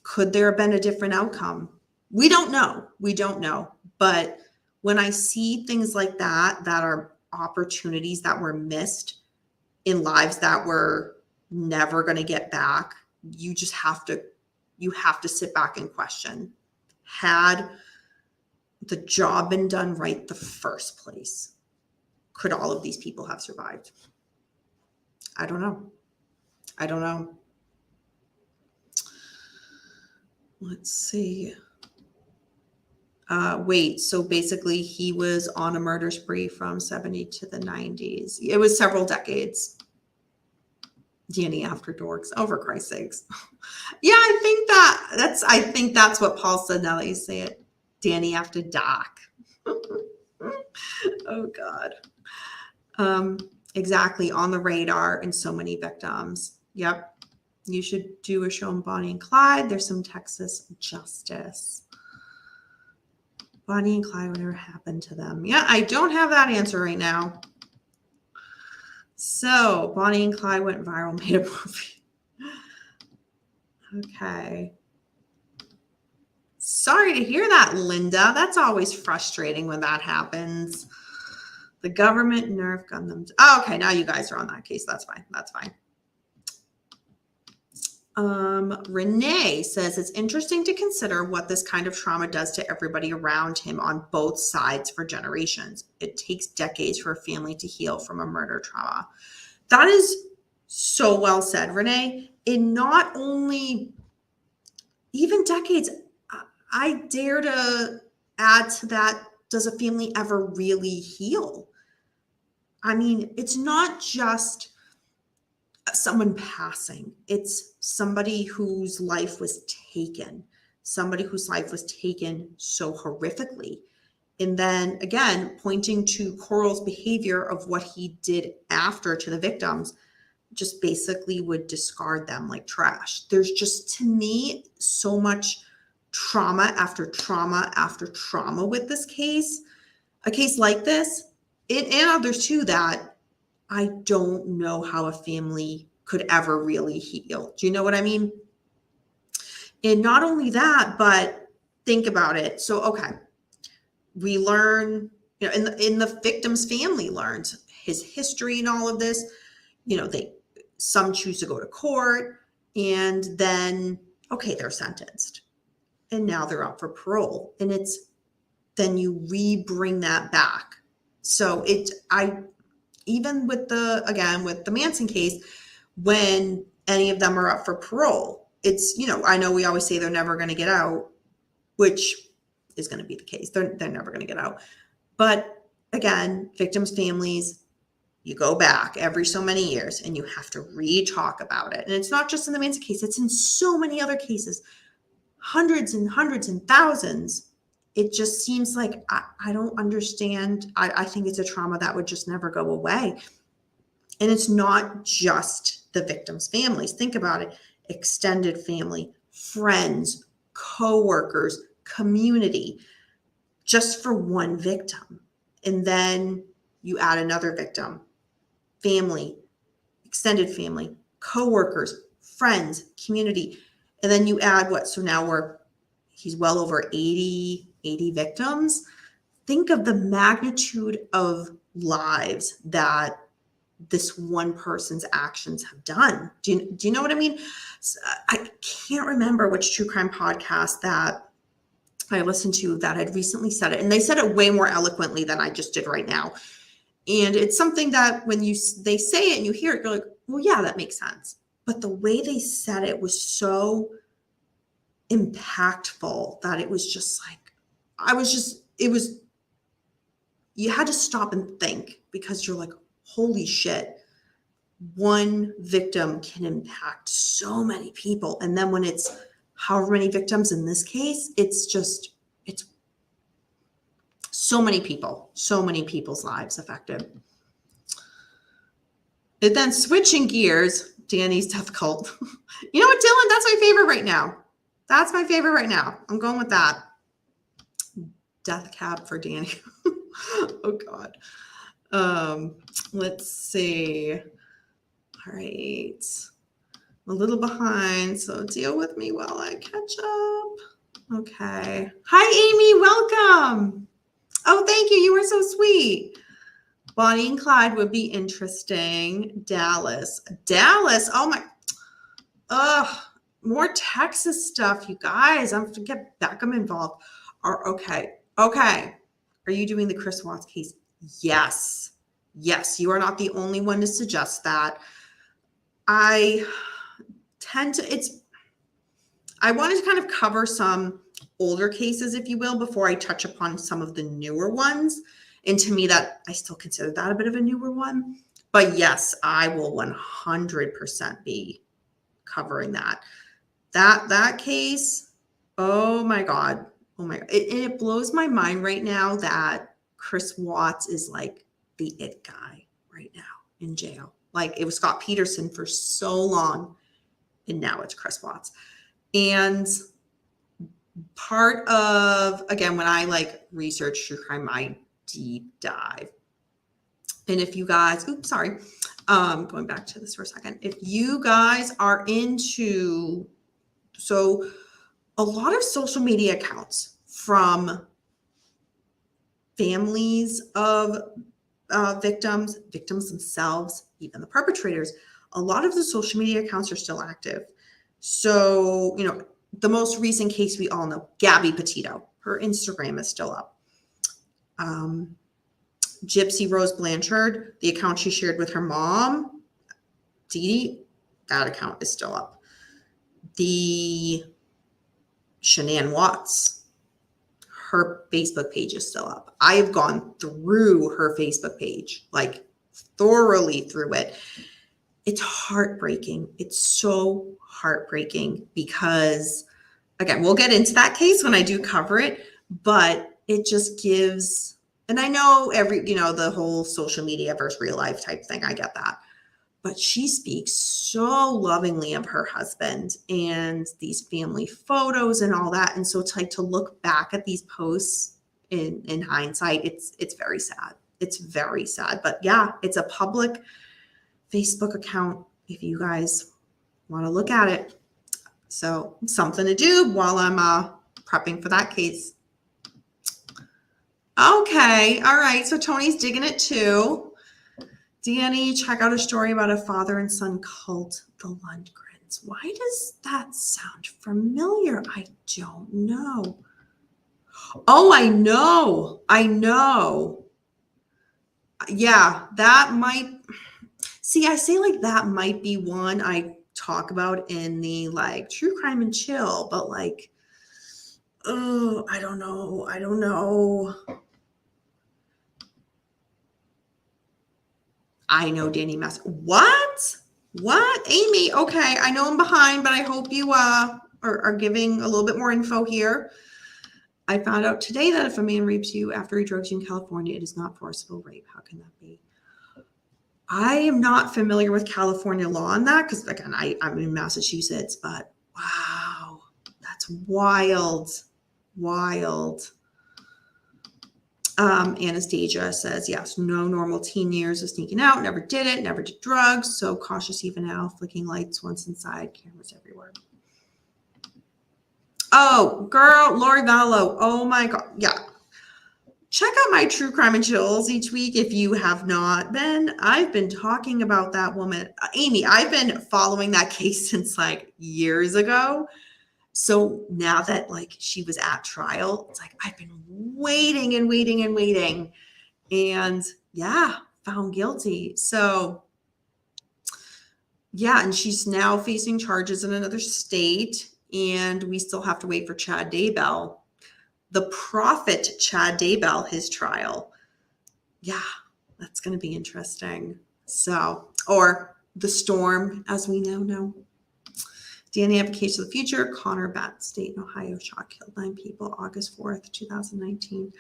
Speaker 1: could there have been a different outcome? We don't know. But when I see things like that are opportunities that were missed in lives that were never going to get back, you have to sit back and question, had the job been done right the first place, could all of these people have survived? I don't know. Let's see. So basically he was on a murder spree from 70 to the 90s. It was several decades. Danny After Dorks, oh, for Christ's sakes. Yeah, I think that's what Paul said now that you say it. Danny After Doc. Oh God. Exactly, on the radar and so many victims. Yep. You should do a show on Bonnie and Clyde. There's some Texas justice. Bonnie and Clyde, whatever happened to them? Yeah, I don't have that answer right now. So Bonnie and Clyde went viral, made a movie. Okay. Sorry to hear that, Linda. That's always frustrating when that happens. The government Nerf gun them. Oh, okay, now you guys are on that case. That's fine. Renee says it's interesting to consider what this kind of trauma does to everybody around him on both sides for generations. It takes decades for a family to heal from a murder trauma. That is so well said, Renee. In not only even decades, I dare to add to that, does a family ever really heal? I mean, it's not just someone passing. It's somebody whose life was taken so horrifically. And then again, pointing to Coral's behavior of what he did after to the victims, just basically would discard them like trash. There's just, to me, so much trauma after trauma after trauma with this case. a case like this, and others too, that I don't know how a family could ever really heal. Do you know what I mean? And not only that, but think about it. So, okay, we learn, in the victim's family learns his history and all of this. Some choose to go to court, and then, okay, they're sentenced. And now they're up for parole. And then you bring that back. So even with the Manson case, when any of them are up for parole, it's, I know we always say they're never going to get out, which is going to be the case. They're never going to get out. But again, victims' families, you go back every so many years and you have to re-talk about it. And it's not just in the Manson case, it's in so many other cases, hundreds and hundreds and thousands. It just seems like I don't understand. I think it's a trauma that would just never go away. And it's not just the victims' families. Think about it. Extended family, friends, coworkers, community, just for one victim. And then you add another victim, family, extended family, coworkers, friends, community. And then you add what? So now he's well over 80 victims. Think of the magnitude of lives that this one person's actions have done. Do you know what I mean? I can't remember which true crime podcast that I listened to that had recently said it. And they said it way more eloquently than I just did right now. And it's something that when they say it and you hear it, you're like, well, yeah, that makes sense. But the way they said it was so impactful that it was just like, you had to stop and think, because you're like, holy shit, one victim can impact so many people. And then when it's however many victims in this case, it's so many people's lives affected. And then switching gears, Danny's death cult. You know what, Dylan? That's my favorite right now. I'm going with that. Death cab for Danny. Oh God. Let's see. All right. I'm a little behind, so deal with me while I catch up. Okay. Hi, Amy. Welcome. Oh, thank you. You were so sweet. Bonnie and Clyde would be interesting. Dallas. Oh my. More Texas stuff, you guys. I'm to get Beckham involved. Okay. Are you doing the Chris Watts case? Yes. You are not the only one to suggest that. I wanted to kind of cover some older cases, if you will, before I touch upon some of the newer ones. And to me, that I still consider that a bit of a newer one. But yes, I will 100% be covering that. That case, oh my God. It blows my mind right now that Chris Watts is like the it guy right now in jail. Like, it was Scott Peterson for so long, and now it's Chris Watts. And part of, again, when I research true crime, I deep dive. And if you guys, going back to this for a second. If you guys are into, so a lot of social media accounts from families of victims themselves, even the perpetrators, a lot of the social media accounts are still active. So, the most recent case we all know, Gabby Petito, her Instagram is still up. Gypsy Rose Blanchard, the account she shared with her mom, Dee Dee, that account is still up. The Shanann Watts, her Facebook page is still up. I have gone through her Facebook page, thoroughly through it. It's heartbreaking. It's so heartbreaking because, again, we'll get into that case when I do cover it, but it just gives, and I know the whole social media versus real life type thing, I get that. But she speaks so lovingly of her husband and these family photos and all that. And so to look back at these posts, in hindsight. It's very sad. It's very sad. But yeah, it's a public Facebook account if you guys want to look at it. So something to do while I'm prepping for that case. Okay, all right. So Tony's digging it too. Danny, check out a story about a father and son cult, the Lundgrens. Why does that sound familiar? I don't know. Oh, I know. Yeah, that might. See, I say like that might be one I talk about in the like true crime and chill, but like, oh, I don't know. I know Danny Mass. What? Amy? Okay, I know I'm behind, but I hope you are giving a little bit more info here. I found out today that if a man rapes you after he drugs you in California, it is not forcible rape. How can that be? I am not familiar with California law on that because, again, I'm in Massachusetts, but wow, that's wild. Anastasia says, yes, no normal teen years of sneaking out, never did it, never did drugs, so cautious even now, flicking lights once inside, cameras everywhere. Oh, girl, Lori Vallow. Oh my God. Yeah. Check out my True Crime and Chills each week if you have not been. I've been talking about that woman. Amy, I've been following that case since like years ago. So now that like she was at trial, it's like I've been waiting. And yeah, found guilty. So yeah, and she's now facing charges in another state. And we still have to wait for Chad Daybell, the prophet Chad Daybell, his trial. Yeah, that's going to be interesting. So, or the storm, as we now know. DNA application of the future. Connor Bat State in Ohio shot, killed 9 people, August 4th, 2019.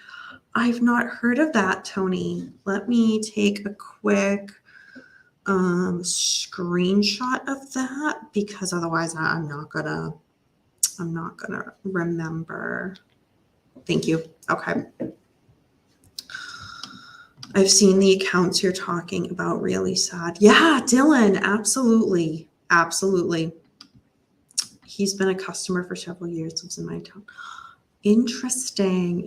Speaker 1: I've not heard of that, Tony. Let me take a quick screenshot of that because otherwise I'm not gonna remember. Thank you. Okay. I've seen the accounts you're talking about. Really sad. Yeah, Dylan. Absolutely. He's been a customer for several years. Lives in my town. Interesting.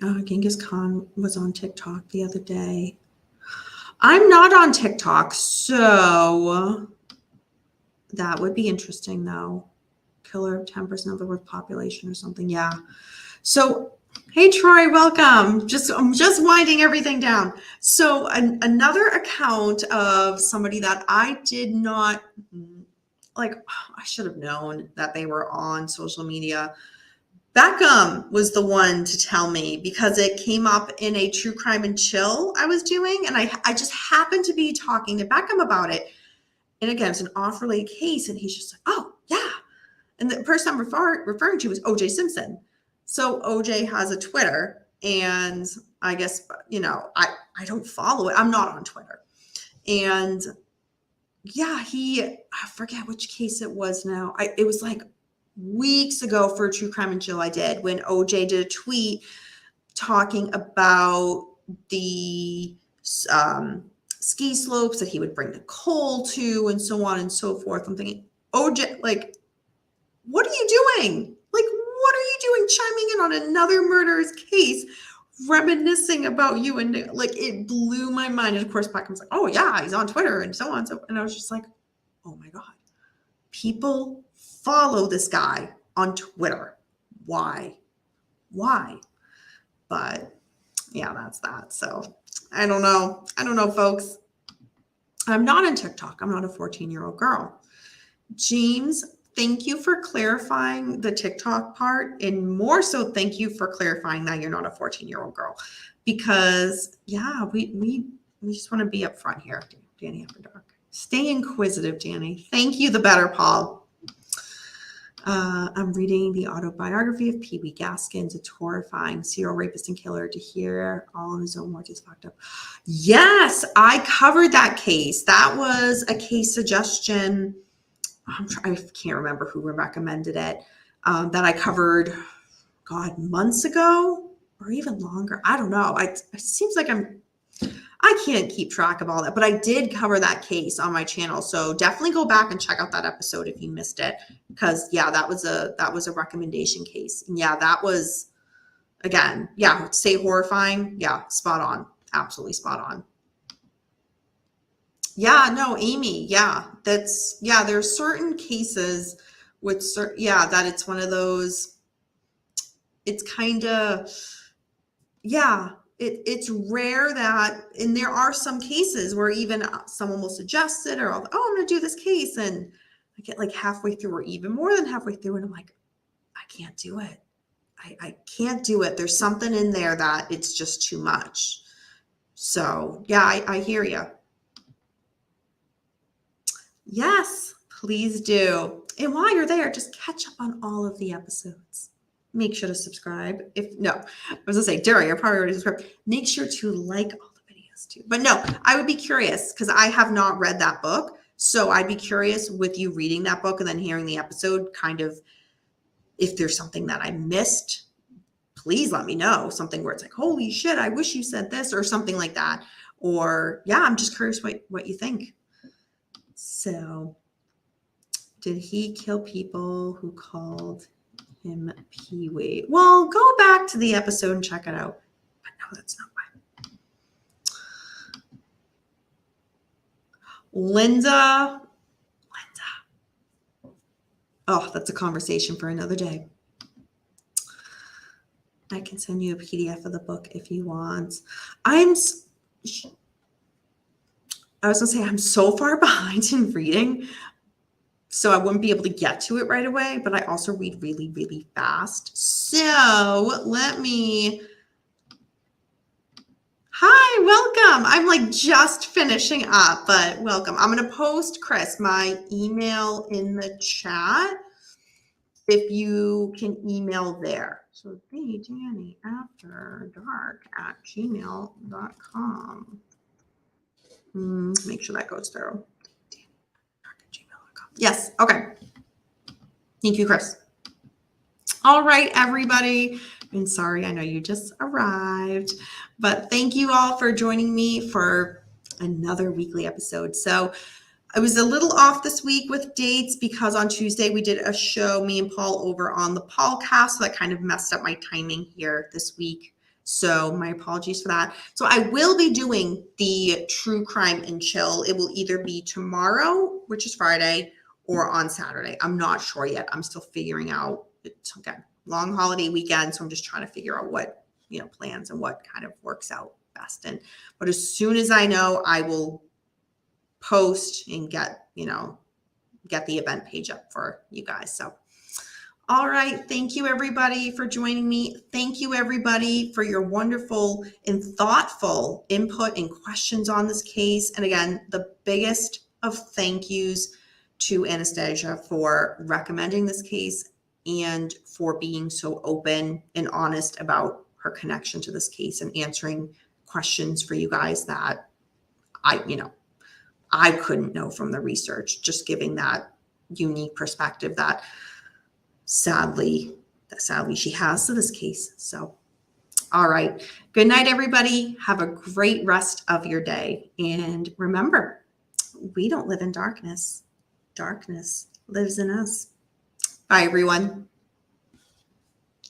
Speaker 1: Genghis Khan was on TikTok the other day. I'm not on TikTok, so that would be interesting, though. Killer of 10% of the world's population or something. Yeah. So, hey, Troy, welcome. I'm just winding everything down. So another account of somebody that I did not, like, I should have known that they were on social media. Beckham was the one to tell me because it came up in a True Crime and Chill I was doing. And I just happened to be talking to Beckham about it. And again, it's an off-related case. And he's just like, oh, yeah. And the person I'm referring to is OJ Simpson. So OJ has a Twitter. And I guess, I don't follow it. I'm not on Twitter. And yeah, I forget which case it was now. It was like weeks ago for True Crime and Chill I did when OJ did a tweet talking about the ski slopes that he would bring Nicole to and so on and so forth. I'm thinking, OJ, like, what are you doing? Like, what are you doing chiming in on another murderer's case, reminiscing about you? And like, it blew my mind. And of course, Beckham's like, oh yeah, he's on Twitter and so on. And I was just like, oh my God, people follow this guy on Twitter. Why? But yeah, that's that. So I don't know, folks. I'm not on TikTok. I'm not a 14-year-old girl. James, thank you for clarifying the TikTok part. And more so, thank you for clarifying that you're not a 14-year-old girl. Because yeah, we just want to be up front here. Danny After Dark. Stay inquisitive, Danny. Thank you, the better Paul. I'm reading the autobiography of Pee Wee Gaskins, a horrifying serial rapist and killer. To hear all of his own words is fucked up. Yes, I covered that case. That was a case suggestion. I can't remember who recommended it. that I covered, God, months ago or even longer. I don't know. It seems like I can't keep track of all that, but I did cover that case on my channel. So definitely go back and check out that episode if you missed it. Because yeah, that was a recommendation case. And yeah, that was, again, yeah, say horrifying. Yeah, spot on. Absolutely spot on. Yeah, no, Amy. Yeah, there's certain cases with that it's one of those, it's kind of, yeah, it's rare that, and there are some cases where even someone will suggest it, or I'm going to do this case, and I get like halfway through or even more than halfway through, and I'm like, I can't do it. I can't do it. There's something in there that it's just too much. So yeah, I hear you. Yes, please do. And while you're there, just catch up on all of the episodes. Make sure to subscribe. I was gonna say, Dara, you're probably already subscribed. Make sure to like all the videos too. But no, I would be curious because I have not read that book. So I'd be curious with you reading that book and then hearing the episode, kind of, if there's something that I missed, please let me know. Something where it's like, holy shit, I wish you said this, or something like that. Or yeah, I'm just curious what you think. So, did he kill people who called him Pee-wee? Well, go back to the episode and check it out. But no, that's not why. Linda. Oh, that's a conversation for another day. I can send you a PDF of the book if you want. I was going to say, I'm so far behind in reading, so I wouldn't be able to get to it right away, but I also read really, really fast. So let me... Hi, welcome. I'm like just finishing up, but welcome. I'm going to post, Chris, my email in the chat if you can email there. So hey, Danny, after dark at gmail.com. Make sure that goes through. Yes. Okay. Thank you, Chris. All right, everybody. I'm sorry, I know you just arrived, but thank you all for joining me for another weekly episode. So I was a little off this week with dates because on Tuesday we did a show, me and Paul, over on the Paulcast. So that kind of messed up my timing here this week. So my apologies for that. So I will be doing the True Crime and Chill. It will either be tomorrow, which is Friday, or on Saturday. I'm not sure yet. I'm still figuring out. It's okay. Long holiday weekend. So I'm just trying to figure out what, plans and what kind of works out best. But as soon as I know, I will post and get the event page up for you guys. So, all right. Thank you, everybody, for joining me. Thank you, everybody, for your wonderful and thoughtful input and questions on this case. And again, the biggest of thank yous to Anastasia for recommending this case and for being so open and honest about her connection to this case and answering questions for you guys that I couldn't know from the research, just giving that unique perspective that sadly she has to this case. So, all right. Good night, everybody. Have a great rest of your day. And remember, we don't live in darkness. Darkness lives in us. Bye, everyone.